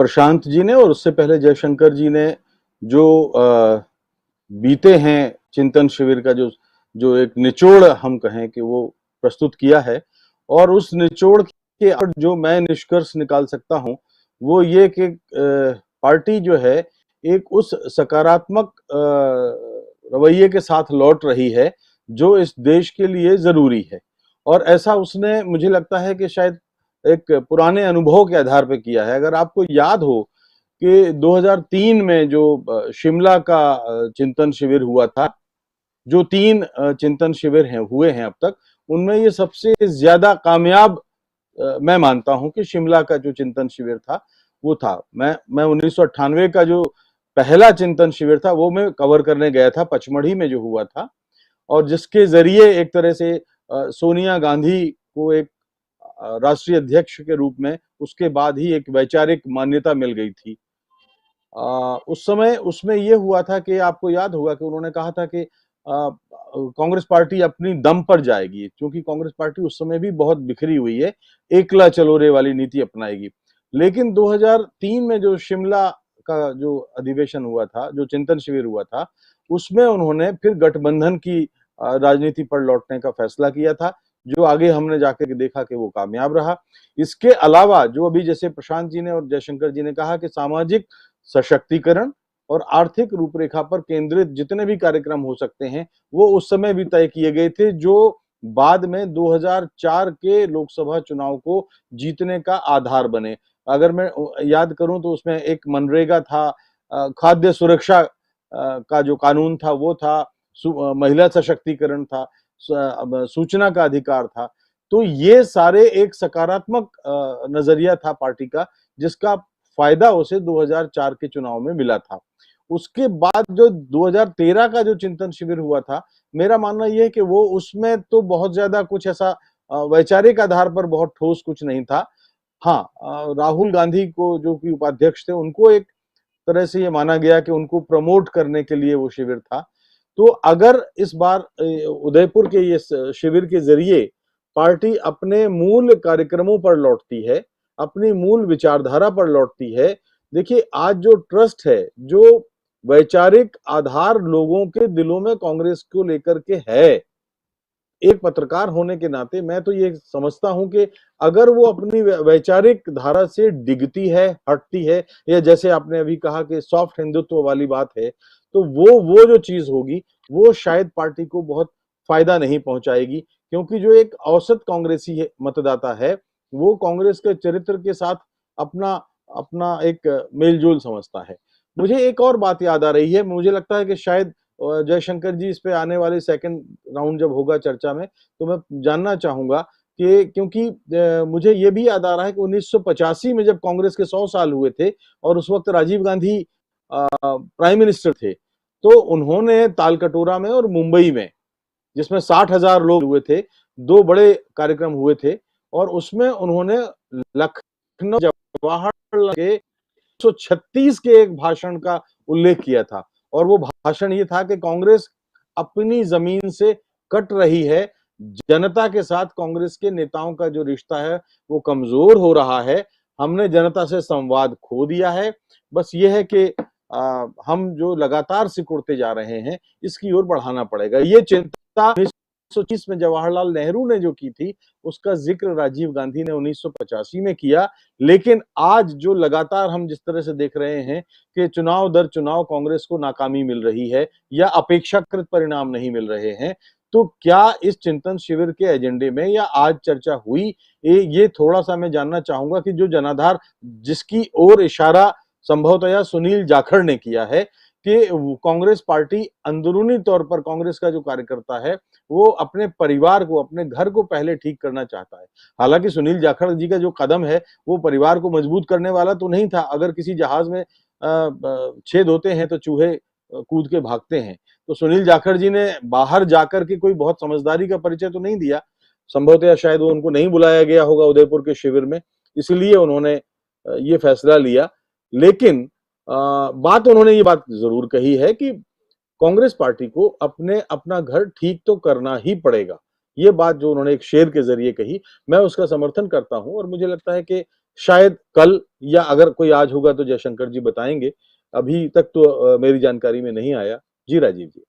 प्रशांत जी ने और उससे पहले जयशंकर जी ने जो बीते हैं चिंतन शिविर का जो जो एक निचोड़ हम कहें कि वो प्रस्तुत किया है, और उस निचोड़ के जो मैं निष्कर्ष निकाल सकता हूं वो ये कि पार्टी जो है एक उस सकारात्मक रवैये के साथ लौट रही है जो इस देश के लिए जरूरी है। और ऐसा उसने मुझे लगता है कि शायद एक पुराने अनुभव के आधार पर किया है। अगर आपको याद हो कि 2003 में जो शिमला का चिंतन शिविर हुआ था, जो 3 चिंतन शिविर हैं हुए हैं अब तक, उनमें ये सबसे ज्यादा कामयाब मैं मानता हूं कि शिमला का जो चिंतन शिविर था वो था। मैं 1998 का जो पहला चिंतन शिविर था वो मैं कवर करने गया था, पचमढ़ी में जो हुआ था, और जिसके जरिए एक तरह से सोनिया गांधी को एक राष्ट्रीय अध्यक्ष के रूप में उसके बाद ही एक वैचारिक मान्यता मिल गई थी। उस समय उसमें ये हुआ था कि आपको याद होगा कि उन्होंने कहा था कि कांग्रेस पार्टी अपनी दम पर जाएगी, क्योंकि कांग्रेस पार्टी उस समय भी बहुत बिखरी हुई है, एकला चलो रे वाली नीति अपनाएगी। लेकिन 2003 में जो शिमला का जो अधिवेशन हुआ था, जो चिंतन शिविर हुआ था, उसमें उन्होंने फिर गठबंधन की राजनीति पर लौटने का फैसला किया था, जो आगे हमने जाकर के देखा कि वो कामयाब रहा। इसके अलावा जो अभी जैसे प्रशांत जी ने और जयशंकर जी ने कहा कि सामाजिक सशक्तिकरण और आर्थिक रूपरेखा पर केंद्रित जितने भी कार्यक्रम हो सकते हैं वो उस समय भी तय किए गए थे, जो बाद में 2004 के लोकसभा चुनाव को जीतने का आधार बने। अगर मैं याद करूं तो उसमें एक मनरेगा था, खाद्य सुरक्षा का जो कानून था वो था, महिला सशक्तिकरण था, सूचना का अधिकार था। तो ये सारे एक सकारात्मक नजरिया था पार्टी का, जिसका फायदा उसे 2004 के चुनाव में मिला था। उसके बाद जो 2013 का जो चिंतन शिविर हुआ था, मेरा मानना यह है कि वो उसमें तो बहुत ज्यादा कुछ ऐसा वैचारिक आधार पर बहुत ठोस कुछ नहीं था। हाँ, राहुल गांधी को जो कि उपाध्यक्ष थे उनको एक तरह से ये माना गया कि उनको प्रमोट करने के लिए वो शिविर था। तो अगर इस बार उदयपुर के ये शिविर के जरिए पार्टी अपने मूल कार्यक्रमों पर लौटती है, अपनी मूल विचारधारा पर लौटती है। देखिए, आज जो ट्रस्ट है, जो वैचारिक आधार लोगों के दिलों में कांग्रेस को लेकर के है, एक पत्रकार होने के नाते मैं तो ये समझता हूं कि अगर वो अपनी वैचारिक धारा से डिगती है, हटती है, या जैसे आपने अभी कहा कि सॉफ्ट हिंदुत्व वाली बात है, तो वो जो चीज होगी वो शायद पार्टी को बहुत फायदा नहीं पहुंचाएगी, क्योंकि जो एक औसत कांग्रेसी मतदाता है वो कांग्रेस के चरित्र के साथ अपना अपना एक मेलजोल समझता है। मुझे एक और बात याद आ रही है, मुझे लगता है कि शायद जयशंकर जी इस पे आने वाले सेकंड राउंड जब होगा चर्चा में तो मैं जानना चाहूंगा कि क्योंकि मुझे ये भी याद आ रहा है कि 1985 में जब कांग्रेस के 100 साल हुए थे और उस वक्त राजीव गांधी प्राइम मिनिस्टर थे, तो उन्होंने तालकटोरा में और मुंबई में, जिसमें 60,000 लोग हुए थे, दो बड़े कार्यक्रम हुए थे, और उसमें उन्होंने लखनऊ जवाहरलाल के 136 के एक भाषण का उल्लेख किया था। और वो भाषण ये था कि कांग्रेस अपनी जमीन से कट रही है, जनता के साथ कांग्रेस के नेताओं का जो रिश्ता है वो कमजोर हो रहा है, हमने जनता से संवाद खो दिया है। बस ये है कि हम जो लगातार सिकुड़ते जा रहे हैं इसकी ओर बढ़ाना पड़ेगा। ये चिंता 1930 में जवाहरलाल नेहरू ने जो की थी उसका जिक्र राजीव गांधी ने 1985 में किया। लेकिन आज जो लगातार हम जिस तरह से देख रहे हैं कि चुनाव दर चुनाव कांग्रेस को नाकामी मिल रही है या अपेक्षाकृत परिणाम नहीं मिल रहे हैं, तो क्या इस चिंतन शिविर के एजेंडे में या आज चर्चा हुई, ये थोड़ा सा मैं जानना चाहूंगा कि जो जनाधार जिसकी ओर इशारा संभवतया सुनील जाखड़ ने किया है कि कांग्रेस पार्टी अंदरूनी तौर पर, कांग्रेस का जो कार्यकर्ता है वो अपने परिवार को, अपने घर को पहले ठीक करना चाहता है। हालांकि सुनील जाखड़ जी का जो कदम है वो परिवार को मजबूत करने वाला तो नहीं था। अगर किसी जहाज में छेद होते हैं तो चूहे कूद के भागते हैं, तो सुनील जाखड़ जी ने बाहर जाकर के कोई बहुत समझदारी का परिचय तो नहीं दिया। संभवतः शायद वो उनको नहीं बुलाया गया होगा उदयपुर के शिविर में, इसलिए उन्होंने ये फैसला लिया। लेकिन बात उन्होंने ये बात जरूर कही है कि कांग्रेस पार्टी को अपना घर ठीक तो करना ही पड़ेगा। ये बात जो उन्होंने एक शेर के जरिए कही, मैं उसका समर्थन करता हूं, और मुझे लगता है कि शायद कल या अगर कोई आज होगा तो जयशंकर जी बताएंगे। अभी तक तो मेरी जानकारी में नहीं आया। जी राजीव जी।